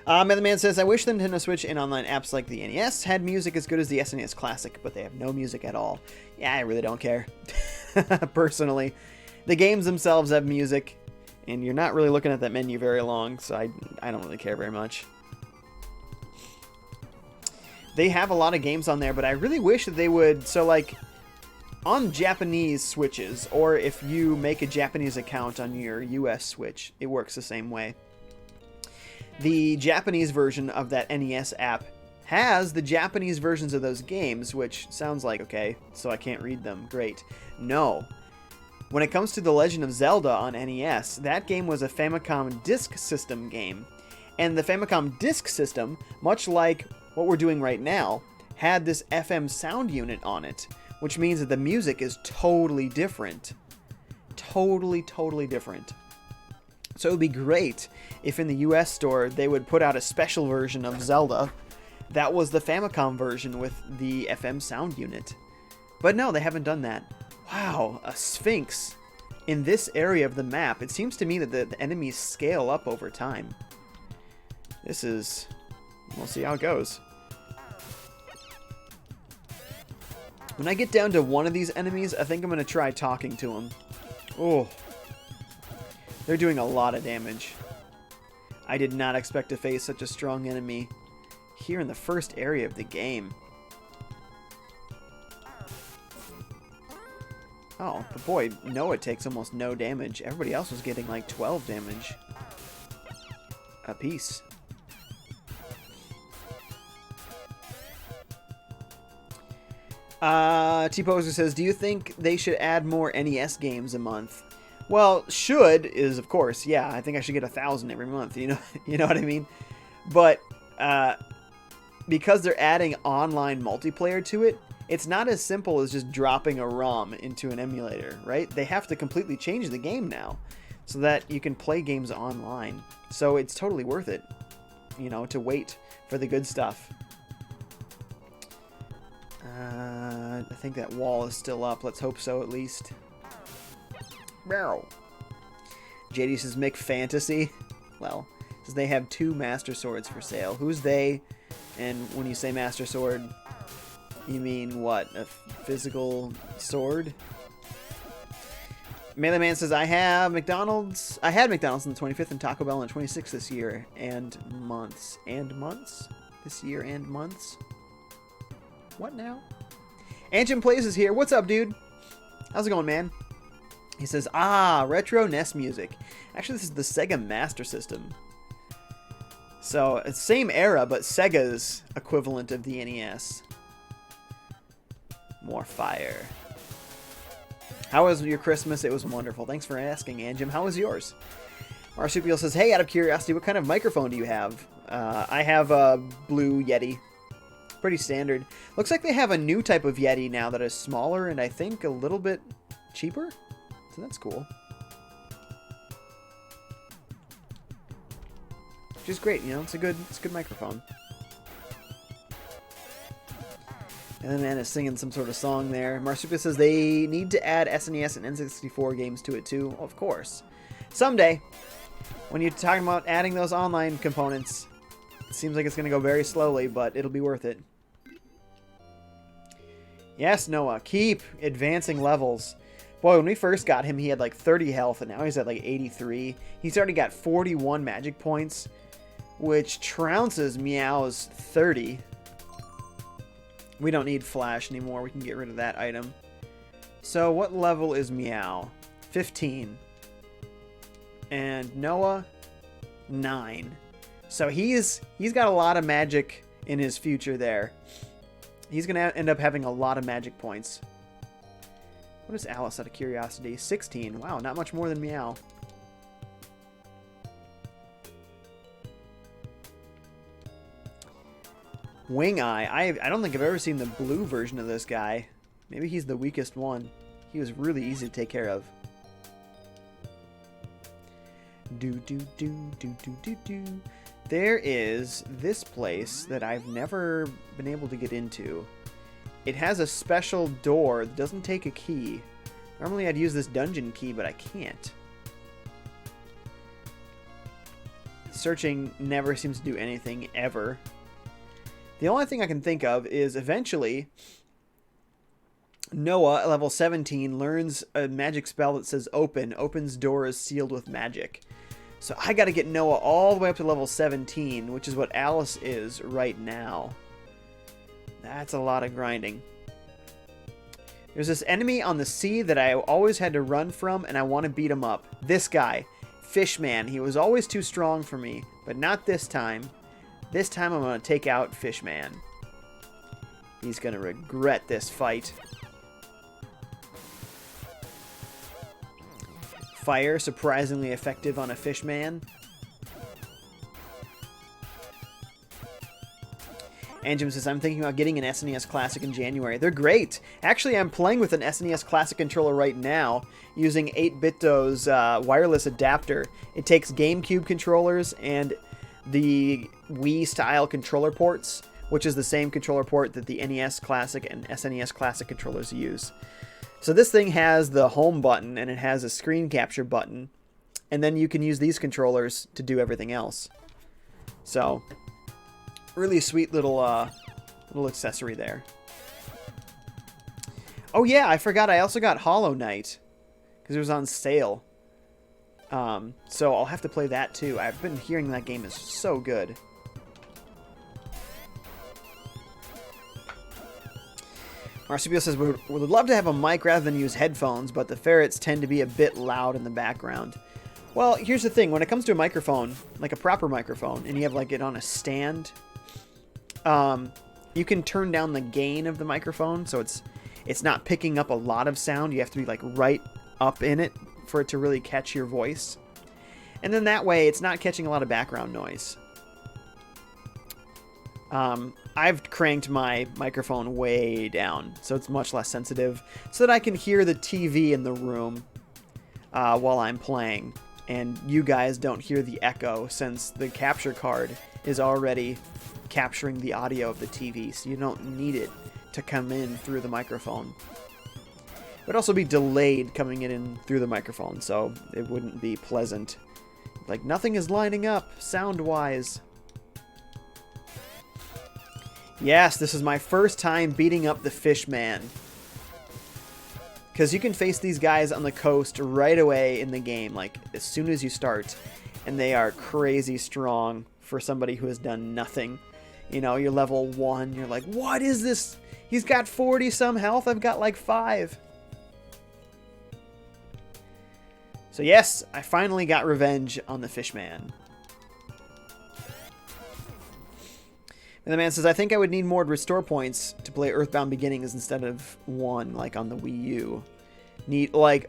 Man says, I wish the Nintendo Switch and online apps like the NES had music as good as the SNES Classic, but they have no music at all. Yeah, I really don't care. Personally. The games themselves have music, and you're not really looking at that menu very long, so I don't really care very much. They have a lot of games on there, but I really wish that they would, so like, on Japanese Switches, or if you make a Japanese account on your US Switch, it works the same way. The Japanese version of that NES app has the Japanese versions of those games, which sounds like, okay, so I can't read them. Great. No. When it comes to The Legend of Zelda on NES, that game was a Famicom Disk System game. And the Famicom Disk System, much like what we're doing right now, had this FM sound unit on it, which means that the music is totally different. Totally different. So it would be great if in the US store they would put out a special version of Zelda that was the Famicom version with the FM sound unit. But no, they haven't done that. Wow, a Sphinx in this area of the map. It seems to me that the enemies scale up over time. This is... we'll see how it goes. When I get down to one of these enemies, I think I'm going to try talking to them. Oh. They're doing a lot of damage. I did not expect to face such a strong enemy here in the first area of the game. Oh, but boy, Noah takes almost no damage. Everybody else was getting like 12 damage a piece. T-Poser says, do you think they should add more NES games a month? Well, should is, of course, yeah, I think I should get 1,000 every month, you know what I mean? But, because they're adding online multiplayer to it, it's not as simple as just dropping a ROM into an emulator, right? They have to completely change the game now so that you can play games online. So it's totally worth it, you know, to wait for the good stuff. I think that wall is still up. Let's hope so, at least. Barrel. JD says, Mick Fantasy. Well, says they have 2 Master Swords for sale. Who's they? And when you say Master Sword, you mean what? A physical sword? Melee Man says, I had McDonald's on the 25th and Taco Bell on the 26th this year and months. And months? This year and months? What now? Ancient Plays is here. What's up, dude? How's it going, man? He says, retro NES music. Actually, this is the Sega Master System. So, it's same era, but Sega's equivalent of the NES. More fire. How was your Christmas? It was wonderful. Thanks for asking, Anjim. How was yours? Marsupial says, hey, out of curiosity, what kind of microphone do you have? I have a Blue Yeti. Pretty standard. Looks like they have a new type of Yeti now that is smaller and I think a little bit cheaper. So that's cool. Which is great, you know, it's a good microphone. And then man is singing some sort of song there. Marsupial says they need to add SNES and N64 games to it too. Of course. Someday, when you're talking about adding those online components, it seems like it's going to go very slowly, but it'll be worth it. Yes, Noah, keep advancing levels. Boy, when we first got him, he had like 30 health, and now he's at like 83. He's already got 41 magic points, which trounces Meow's 30. We don't need Flash anymore. We can get rid of that item. So what level is Meow? 15. And Noah, 9. So he's got a lot of magic in his future there. He's going to end up having a lot of magic points. What is Alice, out of curiosity? 16. Wow, not much more than Meow. Wing Eye. I don't think I've ever seen the blue version of this guy. Maybe he's the weakest one. He was really easy to take care of. Do do do do do do do There is this place that I've never been able to get into. It has a special door that doesn't take a key. Normally I'd use this dungeon key, but I can't. Searching never seems to do anything, ever. The only thing I can think of is eventually Noah, at level 17, learns a magic spell that says open. Opens doors sealed with magic. So I gotta get Noah all the way up to level 17, which is what Alice is right now. That's a lot of grinding. There's this enemy on the sea that I always had to run from, and I want to beat him up. This guy, Fishman. He was always too strong for me, but not this time. This time I'm going to take out Fishman. He's going to regret this fight. Fire, surprisingly effective on a Fishman. Anjum says, I'm thinking about getting an SNES Classic in January. They're great. Actually, I'm playing with an SNES Classic controller right now using 8BitDo's wireless adapter. It takes GameCube controllers and the Wii-style controller ports, which is the same controller port that the NES Classic and SNES Classic controllers use. So this thing has the home button and it has a screen capture button, and then you can use these controllers to do everything else. So, really sweet little accessory there. Oh yeah, I forgot I also got Hollow Knight because it was on sale. So I'll have to play that too. I've been hearing that game is so good. Marsupial says, would love to have a mic rather than use headphones, but the ferrets tend to be a bit loud in the background. Well, here's the thing. When it comes to a microphone, like a proper microphone, and you have like it on a stand, you can turn down the gain of the microphone, so it's not picking up a lot of sound. You have to be like right up in it for it to really catch your voice. And then that way, it's not catching a lot of background noise. I've cranked my microphone way down, so it's much less sensitive, so that I can hear the TV in the room while I'm playing, and you guys don't hear the echo, since the capture card is already capturing the audio of the TV, so you don't need it to come in through the microphone. It would also be delayed coming in through the microphone, so it wouldn't be pleasant. Like, nothing is lining up, sound-wise. Yes, this is my first time beating up the Fishman. Because you can face these guys on the coast right away in the game, like as soon as you start. And they are crazy strong for somebody who has done nothing. You know, you're level 1, you're like, what is this? He's got 40 some health, I've got like 5. So yes, I finally got revenge on the Fishman. And the man says, I think I would need more restore points to play Earthbound Beginnings instead of 1, like on the Wii U.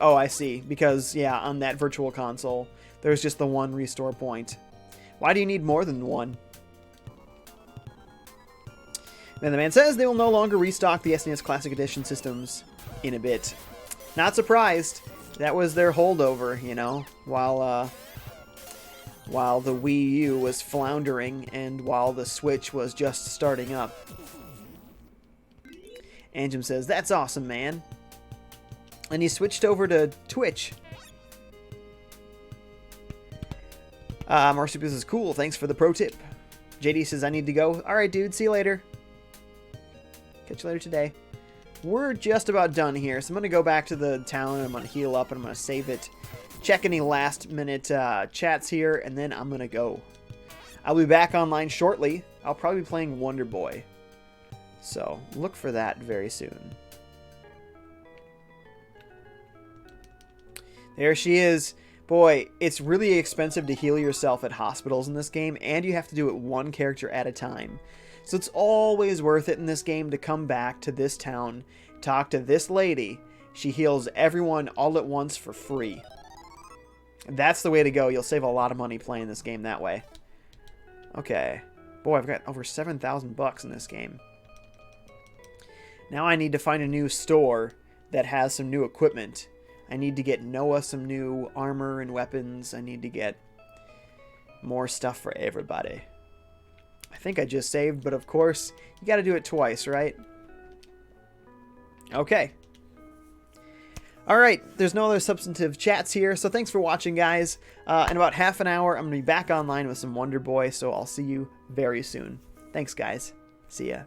Oh, I see. Because, yeah, on that virtual console, there's just the 1 restore point. Why do you need more than 1? And the man says they will no longer restock the SNES Classic Edition systems in a bit. Not surprised. That was their holdover, you know, while the Wii U was floundering and while the Switch was just starting up. Anjum says, that's awesome, man. And he switched over to Twitch. Marsupial says, cool, thanks for the pro tip. JD says, I need to go. Alright, dude, see you later. Catch you later today. We're just about done here, so I'm going to go back to the town, and I'm going to heal up, and I'm going to save it. Check any last-minute chats here, and then I'm going to go. I'll be back online shortly. I'll probably be playing Wonder Boy. So, look for that very soon. There she is. Boy, it's really expensive to heal yourself at hospitals in this game, and you have to do it one character at a time. So it's always worth it in this game to come back to this town, talk to this lady. She heals everyone all at once for free. That's the way to go. You'll save a lot of money playing this game that way. Okay. Boy, I've got over 7,000 bucks in this game. Now I need to find a new store that has some new equipment. I need to get Noah some new armor and weapons. I need to get more stuff for everybody. I think I just saved, but of course, you got to do it twice, right? Okay. All right, there's no other substantive chats here, so thanks for watching, guys. In about half an hour, I'm going to be back online with some Wonder Boy, so I'll see you very soon. Thanks, guys. See ya.